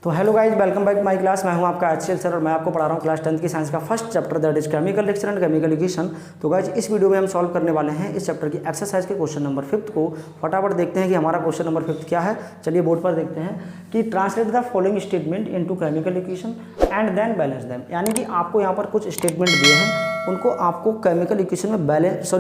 तो hello guys, welcome back my class. मैं हूं आपका HCL सर और मैं आपको पढ़ा रहा हूं क्लास 10th की साइंस का first chapter that is chemical reaction and chemical equation. तो गाइज इस वीडियो में हम सॉल्व करने वाले हैं इस चैप्टर की एक्सरसाइज के क्वेश्चन नंबर 5 को। फटाफट देखते हैं कि हमारा क्वेश्चन नंबर 5 क्या है। चलिए बोर्ड पर देखते हैं कि translate the following statement into chemical equation and then balance them. यानी कि आपको यहाँ पर कुछ स्टेटमेंट दिए हैं, उनको आपको केमिकल इक्वेशन में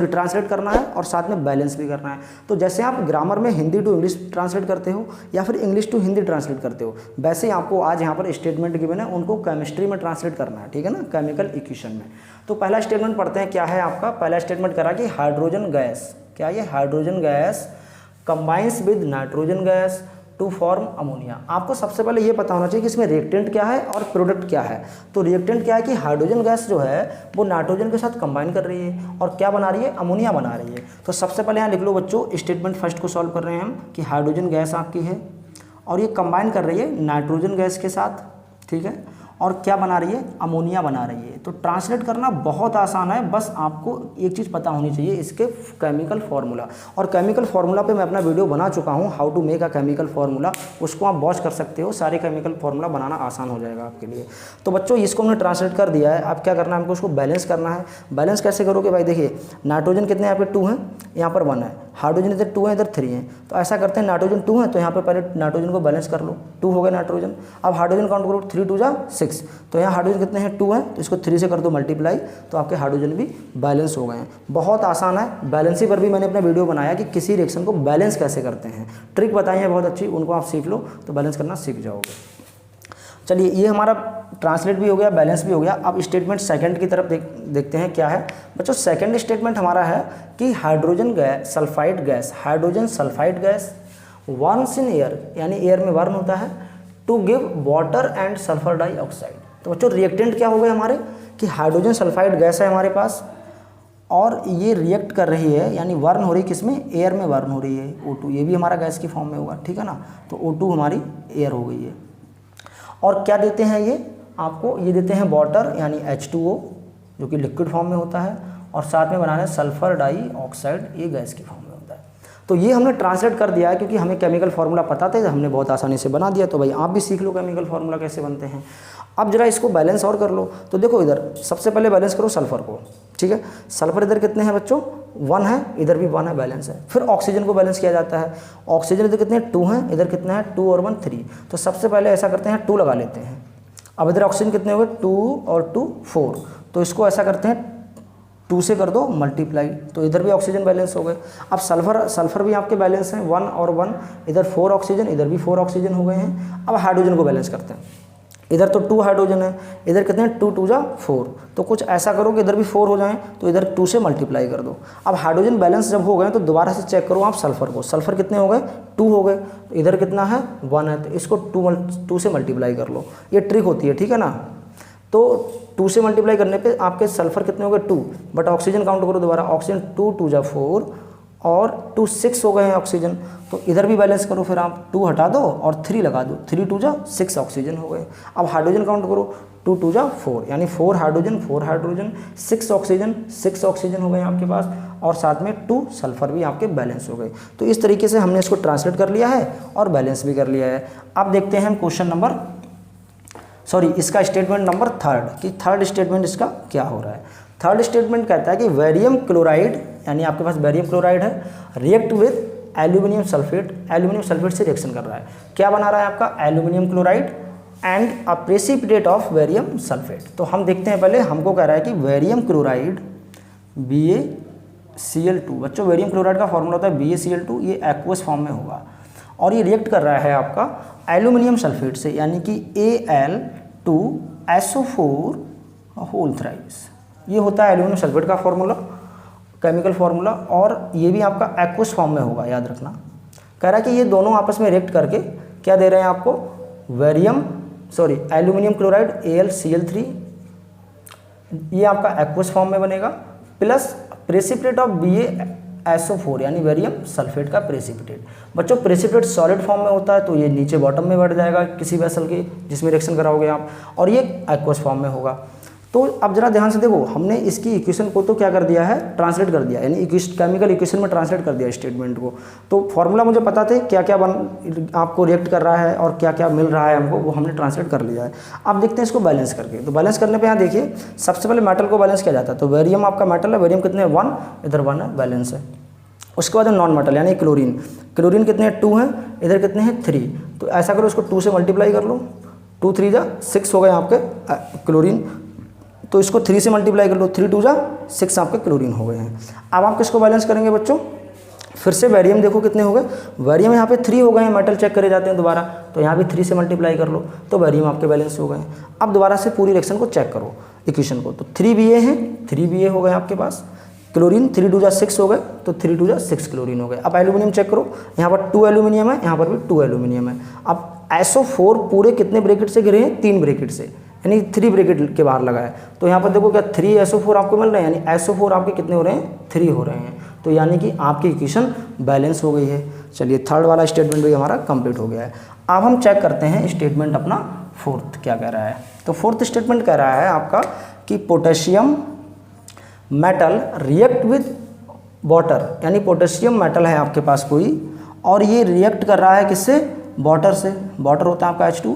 ट्रांसलेट करना है और साथ में बैलेंस भी करना है। तो जैसे आप ग्रामर में हिंदी टू इंग्लिश ट्रांसलेट करते हो या फिर इंग्लिश टू हिंदी ट्रांसलेट करते हो, वैसे ही आपको आज यहाँ पर स्टेटमेंट गिवन है, उनको केमिस्ट्री में ट्रांसलेट करना है, ठीक है ना, केमिकल इक्वेशन में। तो पहला स्टेटमेंट पढ़ते हैं, क्या है आपका पहला स्टेटमेंट करा कि हाइड्रोजन गैस, क्या ये hydrogen gas combines with nitrogen gas to form ammonia. आपको सबसे पहले ये पता होना चाहिए कि इसमें रिएक्टेंट क्या है और प्रोडक्ट क्या है। तो रिएक्टेंट क्या है कि हाइड्रोजन गैस जो है वो नाइट्रोजन के साथ कंबाइन कर रही है और क्या बना रही है, अमोनिया बना रही है। तो सबसे पहले यहाँ लिख लो बच्चों, स्टेटमेंट फर्स्ट को सॉल्व कर रहे हैं हम कि हाइड्रोजन गैस आपकी है और ये कंबाइन कर रही है नाइट्रोजन गैस के साथ, ठीक है, और क्या बना रही है, अमोनिया बना रही है। तो ट्रांसलेट करना बहुत आसान है, बस आपको एक चीज़ पता होनी चाहिए, इसके केमिकल फार्मूला। और केमिकल फार्मूला पे मैं अपना वीडियो बना चुका हूँ, how to make a chemical formula, उसको आप वॉच कर सकते हो। सारे केमिकल फार्मूला बनाना आसान हो जाएगा आपके लिए। तो बच्चों इसको हमने ट्रांसलेट कर दिया है, अब क्या करना है हमको, उसको बैलेंस करना है। बैलेंस कैसे करोगे भाई, देखिए नाइट्रोजन कितने यहाँ पे 2 हैं, यहाँ पर 1 है, हाइड्रोजन इधर 2 है, इधर 3 है। तो ऐसा करते हैं, नाइट्रोजन 2 है तो यहाँ पर पहले नाइट्रोजन को बैलेंस कर लो, 2 हो गए नाइट्रोजन। अब हाइड्रोजन काउंट करो, 3 2 जा 6, तो यहाँ हाइड्रोजन कितने हैं, 2 है, तो इसको 3 से कर दो मल्टीप्लाई, तो आपके हाइड्रोजन भी बैलेंस हो गए हैं। बहुत आसान है। बैलेंसिंग पर भी मैंने अपना वीडियो बनाया कि किसी रिएक्शन को बैलेंस कैसे करते हैं, ट्रिक बताई है बहुत अच्छी, उनको आप सीख लो तो बैलेंस करना सीख जाओगे। चलिए ये हमारा ट्रांसलेट भी हो गया, बैलेंस भी हो गया। अब स्टेटमेंट सेकंड की तरफ देखते हैं क्या है बच्चों। सेकंड स्टेटमेंट हमारा है कि hydrogen gas sulphide gas, hydrogen sulphide gas burns in air, यानी एयर में बर्न होता है, to give water and sulphur dioxide. तो बच्चों रिएक्टेंट क्या हो गए हमारे कि हाइड्रोजन सल्फाइड गैस है हमारे पास और ये रिएक्ट कर रही है, यानी वर्न हो रही है किसमें, एयर में वर्न हो रही है, O2। ये भी हमारा गैस की फॉर्म में होगा, ठीक है ना। तो O2 हमारी एयर हो गई है। और क्या देते हैं ये आपको, ये देते हैं वाटर यानी H2O जो कि लिक्विड फॉर्म में होता है, और साथ में बनाना है सल्फर डाइऑक्साइड, ये गैस की फॉर्म में होता है। तो ये हमने ट्रांसलेट कर दिया है क्योंकि हमें केमिकल फार्मूला पता था, हमने बहुत आसानी से बना दिया। तो भाई आप भी सीख लो केमिकल फार्मूला कैसे बनते हैं। अब जरा इसको बैलेंस और कर लो। तो देखो इधर सबसे पहले बैलेंस करो सल्फर को, ठीक है। सल्फर इधर कितने हैं बच्चों, 1 है, इधर भी 1 है, बैलेंस है। फिर ऑक्सीजन को बैलेंस किया जाता है। ऑक्सीजन इधर कितने 2 हैं, इधर कितना है 2 और 1 3। तो सबसे पहले ऐसा करते हैं 2 लगा लेते हैं। अब इधर ऑक्सीजन कितने हो गए 2 और 2 4, तो इसको ऐसा करते हैं 2 से कर दो मल्टीप्लाई, तो इधर भी ऑक्सीजन बैलेंस हो गए। अब सल्फर भी आपके बैलेंस हैं 1 और 1, इधर 4 ऑक्सीजन, इधर भी 4 ऑक्सीजन हो गए हैं। अब हाइड्रोजन को बैलेंस करते हैं, इधर तो 2 हाइड्रोजन है, इधर कितने हैं 2 2 जा 4, तो कुछ ऐसा करो कि इधर भी 4 हो जाएं, तो इधर 2 से मल्टीप्लाई कर दो। अब हाइड्रोजन बैलेंस जब हो गए तो दोबारा से चेक करो आप सल्फर को, सल्फर कितने हो गए 2 हो गए, तो इधर कितना है 1 है, तो इसको 2 से मल्टीप्लाई कर लो। ये ट्रिक होती है, ठीक है ना। तो 2 से मल्टीप्लाई करने पे आपके सल्फर कितने हो गए 2, बट ऑक्सीजन काउंट करो दोबारा, ऑक्सीजन 2 2 जा 4 और 2 6 हो गए हैं ऑक्सीजन। तो इधर भी बैलेंस करो, फिर आप 2 हटा दो और 3 लगा दो, 3 2 जा 6 ऑक्सीजन हो गए। अब हाइड्रोजन काउंट करो, 2 2 जा 4, यानी 4 हाइड्रोजन 6 ऑक्सीजन हो गए आपके पास, और साथ में 2 सल्फर भी आपके बैलेंस हो गए। तो इस तरीके से हमने इसको ट्रांसलेट कर लिया है और बैलेंस भी कर लिया है। अब देखते हैं हम क्वेश्चन नंबर इसका स्टेटमेंट नंबर 3 कि थर्ड स्टेटमेंट इसका क्या हो रहा है। थर्ड स्टेटमेंट कहता है कि बेरियम क्लोराइड, यानी आपके पास बेरियम क्लोराइड है, रिएक्ट विद एल्यूमिनियम सल्फेट से रिएक्शन कर रहा है। क्या बना रहा है आपका, aluminium chloride and a precipitate of barium sulphate. तो हम देखते हैं पहले, हमको कह रहा है कि बेरियम क्लोराइड BaCl2, बच्चों बेरियम क्लोराइड का फॉर्मूला होता है BaCl2, ये एक्वस फॉर्म में होगा, और ये रिएक्ट कर रहा है आपका एल्यूमिनियम सल्फेट से, यानी कि Al2SO4 होल थ्राइस। ये होता है एल्यूमिनियम सल्फेट का फॉर्मूला, केमिकल फार्मूला, और ये भी आपका एक्वस फॉर्म में होगा, याद रखना। कह रहा है कि ये दोनों आपस में रिएक्ट करके क्या दे रहे हैं आपको, एल्यूमिनियम क्लोराइड AlCl3, ये आपका एक्वस फॉर्म में बनेगा, प्लस प्रेसिपिटेट ऑफ BaSO4 यानी बेरियम सल्फेट का प्रेसिपिटेट। बच्चों प्रेसिपिटेट सॉलिड फॉर्म में होता है तो ये नीचे बॉटम में बैठ जाएगा किसी वेसल के जिसमें रिएक्शन कराओगे आप, और ये एक्वस फॉर्म में होगा। तो अब जरा ध्यान से देखो, हमने इसकी इक्वेशन को तो क्या कर दिया है, ट्रांसलेट कर दिया, यानी केमिकल इक्वेशन में ट्रांसलेट कर दिया स्टेटमेंट को। तो फॉर्मूला मुझे पता थे क्या क्या आपको रिएक्ट कर रहा है और क्या क्या मिल रहा है हमको, वो हमने ट्रांसलेट कर लिया है। अब देखते हैं इसको बैलेंस करके। तो बैलेंस करने पर यहाँ देखिए, सबसे पहले मेटल को बैलेंस किया जाता है। तो वेरियम आपका मेटल है, वेरियम कितने 1, इधर 1 है, बैलेंस है। उसके बाद नॉन मेटल यानी क्लोरीन, क्लोरीन कितने 2 हैं, इधर कितने हैं 3। तो ऐसा करो, इसको 2 से मल्टीप्लाई कर लो, 2 3 जा 6 हो गए आपके क्लोरीन। तो इसको 3 से मल्टीप्लाई कर लो, 3 2 जा 6 आपके क्लोरीन हो गए हैं। अब आप किसको बैलेंस करेंगे बच्चों, फिर से बैरियम देखो कितने हो गए, बैरियम यहाँ पे 3 हो गए हैं, मेटल चेक करे जाते हैं दोबारा, तो यहाँ भी 3 से मल्टीप्लाई कर लो, तो बैरियम आपके बैलेंस हो गए हैं। अब दोबारा से पूरी रिएक्शन को चेक करो, इक्वेशन को। तो 3 Ba हैं, 3 Ba हो गए आपके पास, क्लोरीन 3 2 जा 6 हो गए, तो 3 2 जा 6 क्लोरीन हो गए। अब एल्यूमिनियम चेक करो, यहाँ पर 2 एल्यूमिनियम है, यहाँ पर भी 2 एल्यूमिनियम है। अब SO4 पूरे कितने ब्रैकेट से घिरे हैं, 3 ब्रैकेट से, यानी 3 ब्रैकेट के बाहर लगा है। तो यहाँ पर देखो क्या 3 SO4 आपको मिल रहे हैं, यानी SO4 आपके कितने हो रहे हैं, 3 हो रहे हैं। तो यानी कि आपकी इक्वेशन बैलेंस हो गई है। चलिए थर्ड वाला स्टेटमेंट भी हमारा कंप्लीट हो गया है। अब हम चेक करते हैं स्टेटमेंट अपना फोर्थ क्या कह रहा है। तो फोर्थ स्टेटमेंट कह रहा है आपका कि potassium metal react with water, यानी पोटेशियम मेटल है आपके पास कोई, और ये रिएक्ट कर रहा है किससे, वाटर से। वाटर होता है आपका H2,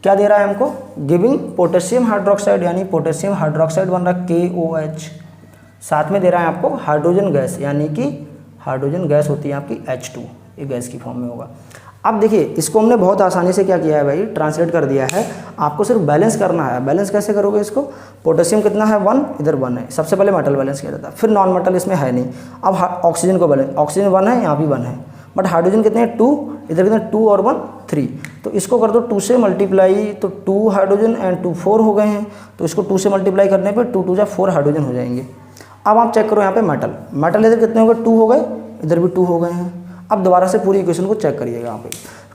क्या दे रहा है हमको, गिविंग पोटेशियम हाइड्रोक्साइड, यानी पोटेशियम हाइड्रोक्साइड बन रहा है KOH, साथ में दे रहा है आपको हाइड्रोजन गैस, यानी कि हाइड्रोजन गैस होती है आपकी H2, ये गैस की फॉर्म में होगा। अब देखिए इसको हमने बहुत आसानी से क्या किया है भाई, ट्रांसलेट कर दिया है। आपको सिर्फ बैलेंस करना है। बैलेंस कैसे करोगे इसको, पोटेशियम कितना है 1, इधर 1 है, सबसे पहले मेटल बैलेंस किया जाता है, फिर नॉन मेटल इसमें है नहीं। अब ऑक्सीजन को बैलेंस, ऑक्सीजन 1 है, यहाँ भी 1 है, बट हाइड्रोजन कितने हैं 2, इधर कितने 2 और 1 3। तो इसको कर दो 2 से मल्टीप्लाई, तो 2 हाइड्रोजन एंड 2 4 हो गए हैं। तो इसको 2 से मल्टीप्लाई करने पर 2 2 जा 4 हाइड्रोजन हो जाएंगे। अब आप चेक करो यहाँ पे मेटल, मेटल इधर कितने हो गए 2 हो गए, इधर भी 2 हो गए हैं। अब दोबारा से पूरी इक्वेशन को चेक करिएगा, यहाँ पे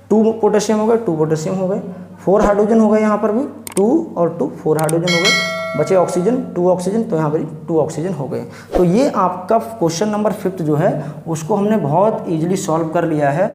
2 पोटेशियम हो गए, 2 पोटेशियम हो गए, 4 हाइड्रोजन हो गए, यहाँ पर भी 2 और 2 4 हाइड्रोजन हो गए, बचे ऑक्सीजन 2 ऑक्सीजन, तो यहाँ पर 2 ऑक्सीजन हो गए। तो ये आपका क्वेश्चन नंबर 5 जो है उसको हमने बहुत ईजिली सॉल्व कर लिया है।